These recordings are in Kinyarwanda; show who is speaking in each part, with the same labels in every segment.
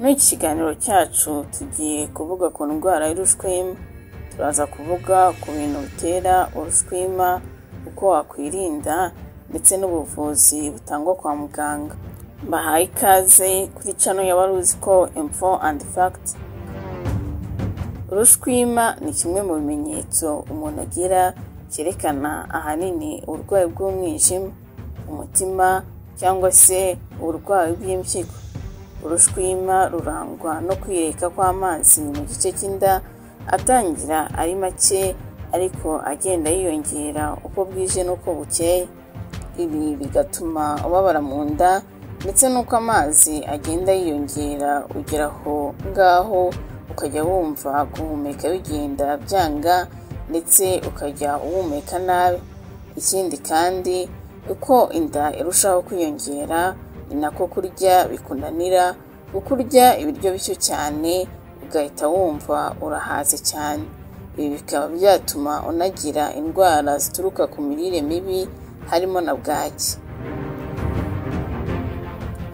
Speaker 1: Muri iki kiganiro cyacu tugiye kuvuga ku ndwara y'urushwima. Turaza kuvuga ku bintu bitera urushwima, uko wakwirinda ndetse n'ubuvuzi butangwa kwa muganga. Bahaye ikaze kuri channel ya waruzi ko info and fact. Urushwima ni kimwe mu bimenyetso umuntu agira cyerekana ahanini uburwayi bw'umwijima, umutima cyangwa se uburwayi bw'impyiko. Urushwima rurangwa no kwireka kw'amazi mu gice cy'inda, atangira ari make ariko agenda yiyongera uko bwije n'uko bukeye. Ibi bigatuma ubabara mu nda ndetse n'uko amazi agenda yiyongera, ugeraho ngaho ukajya wumva guhumeka bigenda byanga ndetse ukajya uhumeka nabi. Ikindi kandi uko inda irushaho kwiyongera ni nako kurya bikunanira, ukurya ibiryo bishyo cyane ugahita wumva urahaze cyane. Ibi bikaba byatuma unagira indwara zituruka ku mirire mibi harimo na bwaki.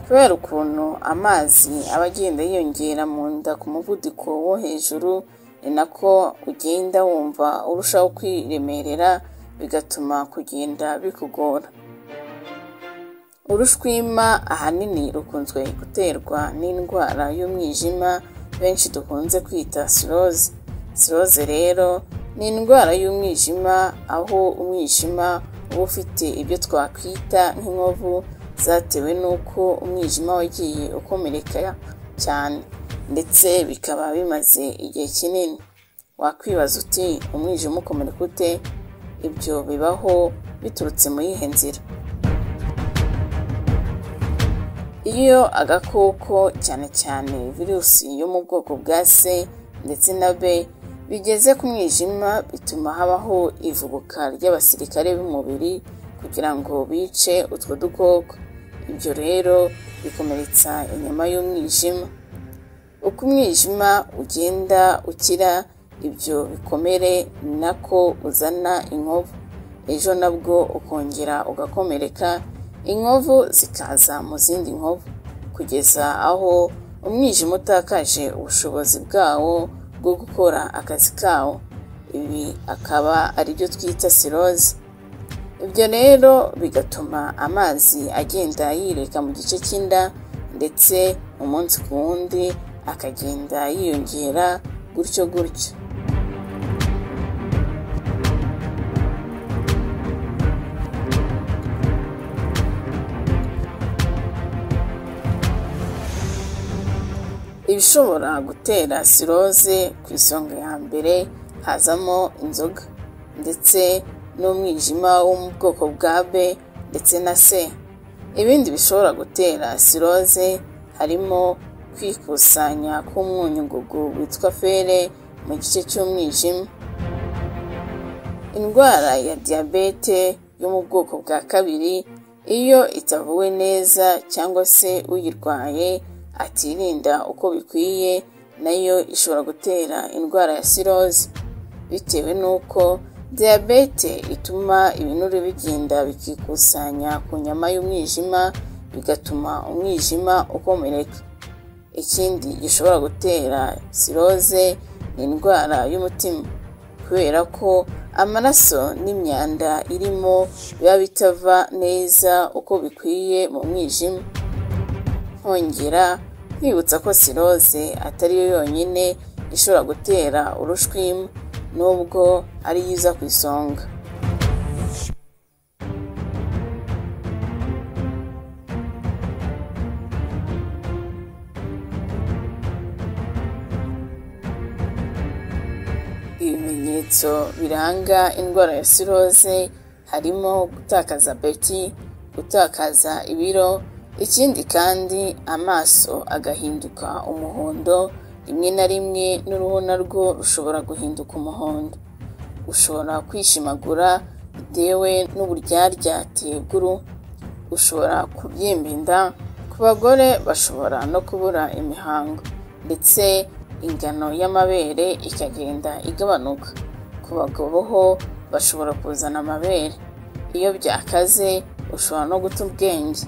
Speaker 1: Kubera ukuntu amazi aba agenda yiyongera mu nda ku muvuduko wo hejuru, ni nako ugenda wumva urushaho kwiremerera, bigatuma kugenda bikugora. Urushwima ahanini rukunzwe guterwa n'indwara y'umwijima benshi dukunze kwita cirrhose. Cirrhose rero ni indwara y'umwijima, aho umwijima uba ufite ibyo twakwita nk'inkovu zatewe n'uko umwijima wagiye ukomereka cyane ndetse bikaba bimaze igihe kinini. Wakwibaza uti umwijima ukomereka ute? Ibyo bibaho biturutse mu yihe nzira? Iyo agakoko cyane cyane virusi yo mu bwoko bwa C ndetse na B bigeze ku mwijima, bituma habaho ivubuka ry'abasirikare b'umubiri kugira ngo bice utwo dukoko. Ibyo rero bikomeretsa inyama y'umwijima. Uko umwijima ugenda ukira, ibyo bikomere nako uzana inkovu. Ejo nabwo ukongera ugakomereka, inkovu zikaza mu zindi nkovu, kugeza aho umwijima utakaje ubushobozi bwawo bwo gukora akazi kawo. Ibi akaba ari byo twita cirrhose. Ibyo rero bigatuma amazi agenda yireka mu gice cy'inda ndetse umunsi ku wundi akagenda yiyongera gutyo gutyo. Ibishobora gutera cirrhose ku isonga ya mbere hazamo inzoga ndetse n'umwijima wo mu bwoko bwa B ndetse na C. Ibindi bishobora gutera cirrhose harimo kwikusanya k'umwunyungugu witwa fere mu gice cy'umwijima, indwara ya diyabete yo mu bwoko bwa kabiri iyo itavuwe neza cyangwa se uyirwaye atirinda uko bikwiye, nayo ishobora gutera indwara ya cirrhose. Bitewe n'uko diyabete ituma ibinure bigenda bikikusanya ku nyama y'umwijima, bigatuma umwijima ukomereka. Ikindi gishobora gutera cirrhose ni indwara y'umutima, kubera ko amaraso n'imyanda irimo biba bitava neza uko bikwiye mu mwijima. Hongera kwibutsa ko cirrhose atari yo yonyine ishobora gutera urushwima, nubwo ari yiza ku isonga. Ibimenyetso biranga indwara ya cirrhose harimo gutakaza apeti, gutakaza ibiro. Ikindi kandi amaso agahinduka umuhondo, rimwe na rimwe n'uruhu narwo rushobora guhinduka umuhondo. Ushobora kwishimagura bitewe n'uburyaryate bw'uruhu. Ushobora kubyimba inda. Ku bagore bashobora no kubura imihango ndetse ingano y'amabere ikagenda igabanuka. Ku bagabo ho bashobora kuzana amabere. Iyo byakaze ushobora no guta ubwenge.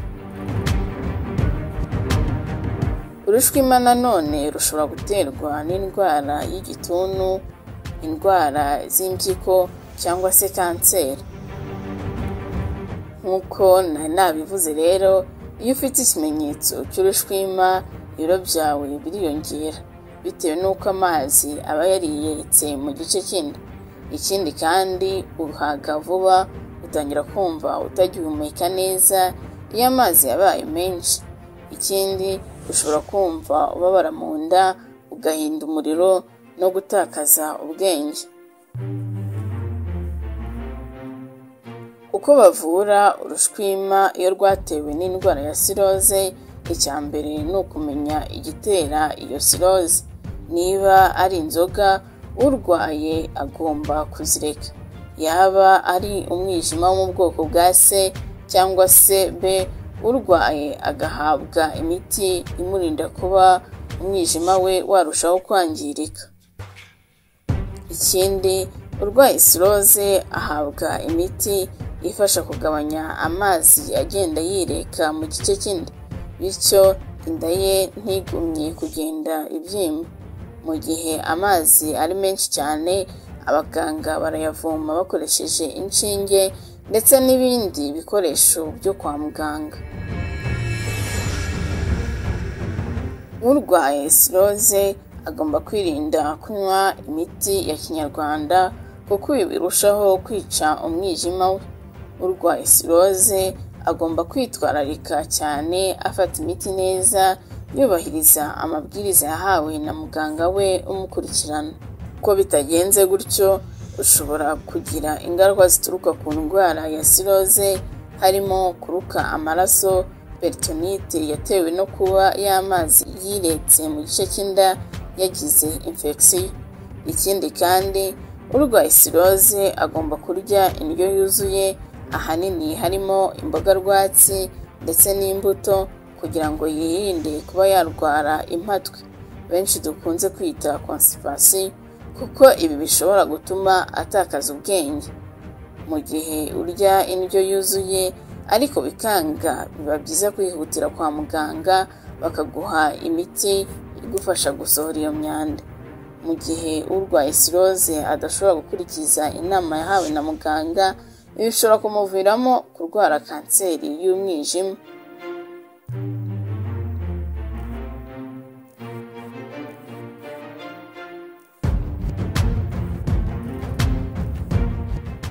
Speaker 1: Urushwima nanone rushobora guterwa n'indwara y'igituntu, indwara z'impyiko cyangwa se kanseri. Nk'uko nabivuze rero, iyo ufite ikimenyetso cy'urushwima ibiro byawe biriyongera bitewe n'uko amazi aba yariyetse mu gice cy'inda. Ikindi kandi uhaga vuba, utangira kumva utagihumeka neza iyo amazi yabaye menshi. Ikindi ushobora kumva ubabara mu nda, ugahinda umuriro no gutakaza ubwenge. Uko bavura urushwima iyo rwatewe n'indwara ya siroze, icya mbere ni ukumenya igitera iyo siroze. Niba ari inzoga, urwaye agomba kuzireka. Yaba ari umwijima wo mu bwoko bwa C cyangwa se B, urwaye agahabwa imiti imurinda kuba umwijima we warushaho kwangirika. Ikindi, urwaye siroze ahabwa imiti ifasha kugabanya amazi agenda yireka mu gice cy'inda, bityo inda ye ntigumye kugenda ibyimba. Mu gihe amazi ari menshi cyane, abaganga barayavoma bakoresheje inshinge ndetse n'ibindi bikoresho byo kwa muganga. Urwaye siroze agomba kwirinda kunywa imiti ya kinyarwanda kuko ibi birushaho kwica umwijima we. Urwaye siroze agomba kwitwararika cyane, afata imiti neza, yubahiriza amabwiriza yahawe na muganga we umukurikirana. Uko bitagenze gutyo, ushobora kugira ingaruka zituruka ku ndwara ya siroze, harimo kuruka amaraso, peritonite yatewe no kuba y'amazi yiretse mu gice cy'inda yagize infection. Ikindi kandi, urwaye siroze agomba kurya indyo yuzuye, ahanini harimo imboga rwatsi ndetse n'imbuto, kugira ngo yirinde kuba yarwara impatwe benshi dukunze kwita constipation, kuko ibi bishobora gutuma atakaza ubwenge. Mu gihe urya indyo yuzuye ariko bikanga, biba byiza kwihutira kwa muganga bakaguha imiti igufasha gusohora iyo myanda. Mu gihe urwaye siroze adashobora gukurikiza inama yahawe na muganga, ibi bishobora kumuviramo kurwara kanseri y'umwijima.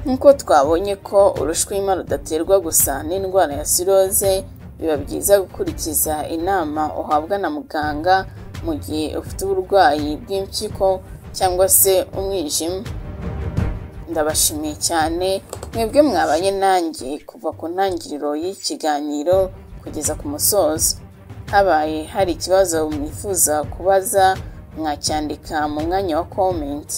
Speaker 1: Nk'uko twabonye ko urushwima rudaterwa gusa n'indwara ya siroze, biba byiza gukurikiza inama uhabwa na muganga mu gihe ufite uburwayi bw'impyiko cyangwa se umwijima. Ndabashimiye cyane mwebwe mwabanye nanjye kuva ku ntangiriro y'ikiganiro kugeza ku musozo. Habaye hari ikibazo mwifuza kubaza, mwacyandika mu mwanya wa comment.